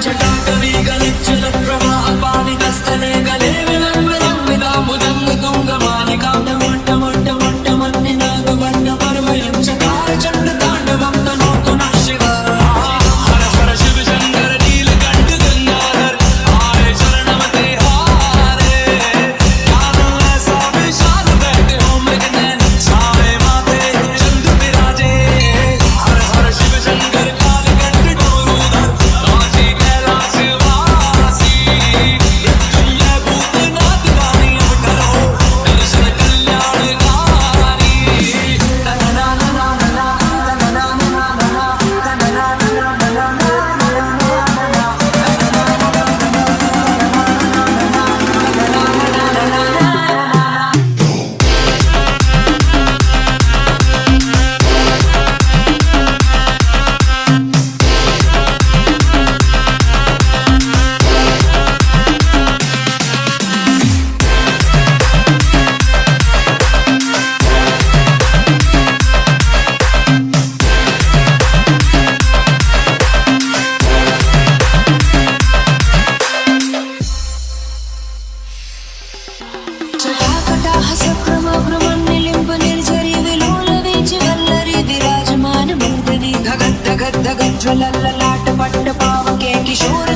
जटाटवी गलिच्चल प्रवाह पानि दस्तले गले विलंब विदा मुदंग तुंग मालिका मट्ट मट्ट मट्ट मन्नि नाग वर्ण परमयं चकार चंड तांडवं तनोतु नः शिव हर हर शिव शंकर नीलकंठ गंगाधर आए शरणमते हारे कानों ऐसा विशाल बैठे हो मृगनयन छाए माथे चंद्र विराजे हर हर शिव शंकर कालकंठ डमरूधर काशी कैलाश वासी मृत्युंजय भूतनाथ गानी अब करो दर्शन कल्याणकारी जटाकटाह सक्रमभ्रमण्यलिम्ब निर्झरी विलोलवीचि वल्लरी विराजमान मूर्धनि धगद् धगद् धगज्ज्वलल्ललाट पट्ट पावके किशोर